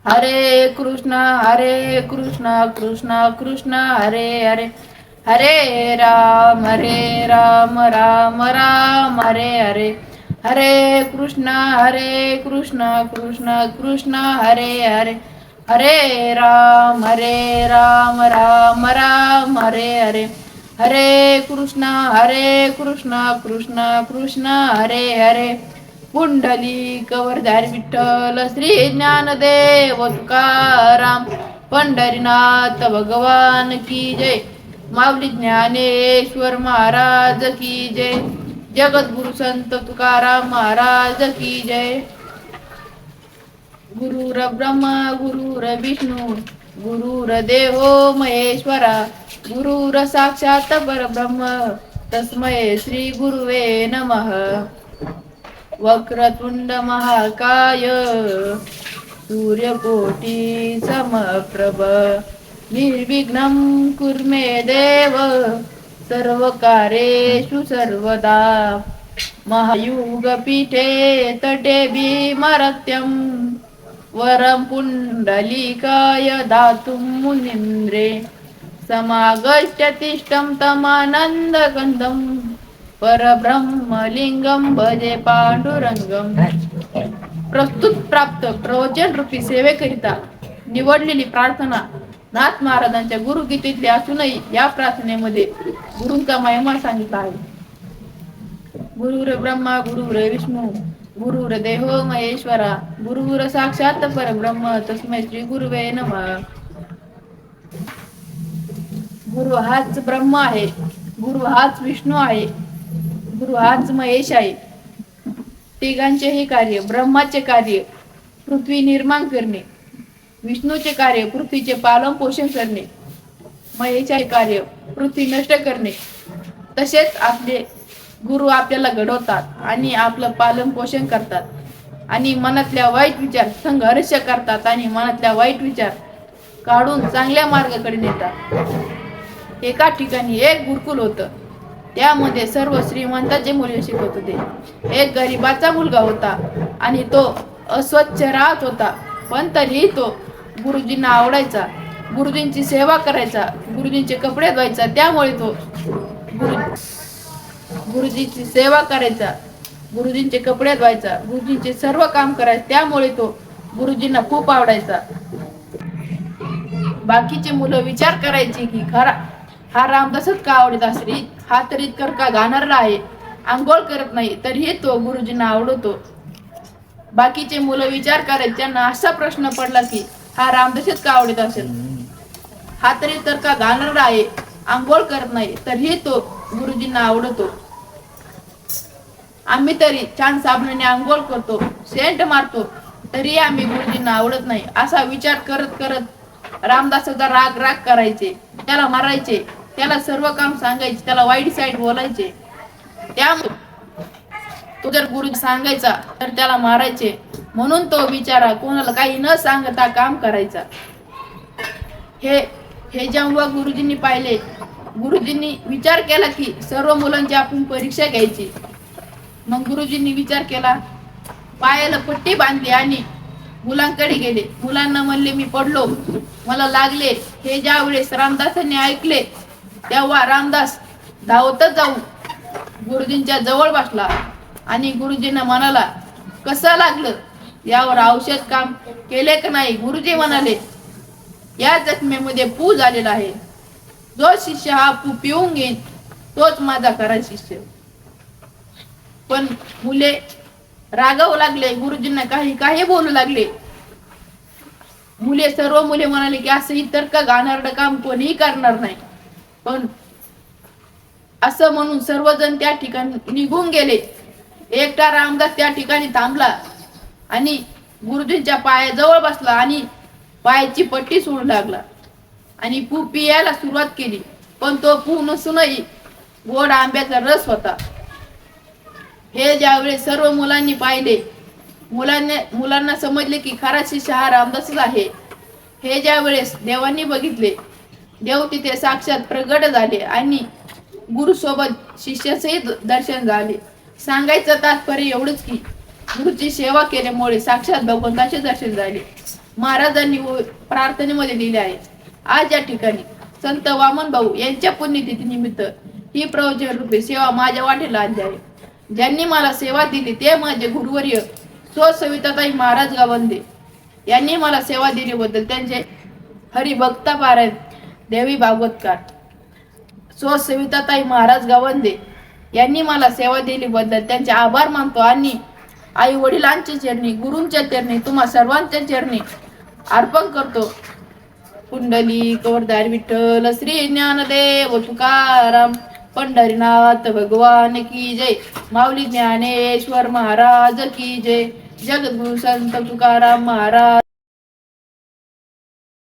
हरे कृष्णा कृष्णा कृष्णा हरे हरे, हरे राम राम राम हरे हरे, हरे कृष्णा कृष्णा कृष्णा हरे हरे, हरे राम राम राम हरे हरे, हरे कृष्णा कृष्णा कृष्णा हरे हरे, पुंडलिक वरदारी विठ्ठल श्री ज्ञानदेव तुकाराम, पंढरीनाथ भगवान की जय, माऊली ज्ञानेश्वर महाराज की जय, जगद्गुरु संत तुकाराम महाराज की जय. गुरुर ब्रह्मा गुरुर विष्णू गुरुर देवो महेश्वरा, गुरुर साक्षात परब्रह्म तस्मै श्री गुरुवे नमः. वक्रतुंड महाकाय सूर्यकोटी समप्रभ, निर्विघ्नं कुरु मे देव सर्व कार्येषु सर्वदा. महायुगपीठे तटे भीमरत्यं वरं पुंडलिकाय दातुं मुनीन्द्रे, समागत्य तिष्ठं तमानन्दकन्दं परब्रह्मलिंगं भजे पांडुरंगम. प्रस्तुत प्राप्त प्रवचन रूपी सेवेकरिता निवडलेली प्रार्थना नाथ महाराजांच्या गुरुगीतेतली असूनही या प्रार्थनेमध्ये गुरूंचा महिमा सांगितला आहे. गुरुर ब्रह्मा गुरुर विष्णू गुरुर देवो महेश्वरा, गुरुर साक्षात परब्रह्म तस्मै श्री गुरुवे नमः. गुरु हाच ब्रह्म आहे, गुरु हाच विष्णू आहे, गुरु हाच महेश आहे. तिघांचेही कार्य, ब्रह्माचे कार्य पृथ्वी निर्माण करणे, विष्णूचे कार्य पृथ्वीचे पालन पोषण करणे, महेशाचे कार्य पृथ्वी नष्ट करणे. तसेच आपले गुरु आपल्याला घडवतात आणि आपलं पालन पोषण करतात आणि मनातल्या वाईट विचार संघर्ष करतात आणि मनातल्या वाईट विचार काढून चांगल्या मार्गाकडे नेतात. एका ठिकाणी एक गुरुकुल होतं. त्यामध्ये सर्व श्रीमंताचे मुले शिकत होते. एक गरीबाचा मुलगा होता आणि तो अस्वच्छ राहत होता, पण तरीही तो गुरुजींना आवडायचा, गुरुजींची सेवा करायचा, गुरुजींचे कपडे धुवायचा. त्यामुळे तो गुरुजींची सेवा करायचा, गुरुजींचे कपडे धुवायचा, गुरुजींचे सर्व काम करायचा. त्यामुळे तो गुरुजींना खूप आवडायचा. बाकीचे मुलं विचार करायचे की खरा हा रामदासच का आवडत असेल, हा तरी इतकर का गाणारला आहे, आंघोळ करत नाही, तरीही तो गुरुजींना आवडतो. बाकीचे मुलं विचार करायचे, त्यांना असा प्रश्न पडला की हा रामदासच का आवडत असेल, हा तरी तर का गाणारला आहे, आंघोळ करत नाही, तरीही तो गुरुजींना आवडतो. आम्ही तरी छान साबणाने आंघोळ करतो, सेंट मारतो, तरी आम्ही गुरुजींना आवडत नाही, असा विचार करत करत रामदासाचा राग करायचे, त्याला मारायचे, त्याला सर्व काम सांगायचे, त्याला वाईट साईड बोलायचे. त्यामुळे तो जर गुरु सांगायचा तर त्याला मारायचे. म्हणून तो बिचारा कोणाला काही न सांगता काम करायचा. हे जेव्हा गुरुजींनी पाहिले, गुरुजींनी विचार केला की सर्व मुलांची आपण परीक्षा घ्यायची. मग गुरुजींनी विचार केला, पायाला पट्टी बांधली आणि मुलांकडे गेले. मुलांना म्हणले, मी पडलो, मला लागले. हे ज्या वेळेस रामदासांनी ऐकले तेव्हा रामदास धावतच जाऊन गुरुजींच्या जवळ बसला आणि गुरुजींना म्हणाला, कसं लागलं, यावर औषध काम केले का नाही. गुरुजी म्हणाले, या जखमेमध्ये पू झालेला आहे, जो शिष्य हा पू पिऊन घेईन तोच माझा खरा शिष्य. पण मुले रागावू लागले, गुरुजींना काही काही बोलू लागले. सर्व मुले म्हणाले की असं इतर का गाणारं काम कोणीही करणार नाही. पण असं म्हणून सर्वजण त्या ठिकाणी निघून गेले. एकटा रामदास त्या ठिकाणी थांबला आणि गुरुजींच्या पायाजवळ बसला आणि पायाची पट्टी सोडू लागला आणि पू पियाला सुरुवात केली. पण तो पू नसूनही गोड आंब्याचा रस होता. हे ज्यावेळेस सर्व मुलांनी पाहिले, मुलांना समजले की खरा शिष्य हा रामदासच आहे. हे ज्या वेळेस देवांनी बघितले, देव तिथे साक्षात प्रगट झाले आणि गुरु सोबत शिष्याचेही दर्शन झाले. सांगायचं तात्पर्य एवढंच की गुरुची सेवा केल्यामुळे साक्षात भगवंताचे दर्शन झाले. महाराजांनी प्रार्थनेमध्ये लिहिले आहे. आज या ठिकाणी संत वामन भाऊ यांच्या पुण्यतिथी निमित्त ही प्रवचन रूपी सेवा माझ्या वाटेला आणली आहे. ज्यांनी मला सेवा दिली ते माझे गुरुवर्य सो सविताताई महाराज गावंदे यांनी मला सेवा दिल्याबद्दल त्यांचे हरिभक्ता पारायण देवी भागवतकार सो सविताताई महाराज गावंदे यांनी मला सेवा दिल्याबद्दल त्यांचे आभार मानतो आणि आई वडिलांच्या चरणी गुरूंच्या चरणी तुम्हा सर्वांच्या चरणी अर्पण करतो. कुंडली कवरदार विठ्ठल श्री ज्ञानदेव तुकाराम पंढरीनाथ भगवान की जय. माऊली ज्ञानेश्वर महाराज की जय. जगद्गुरु संत तुकाराम महाराज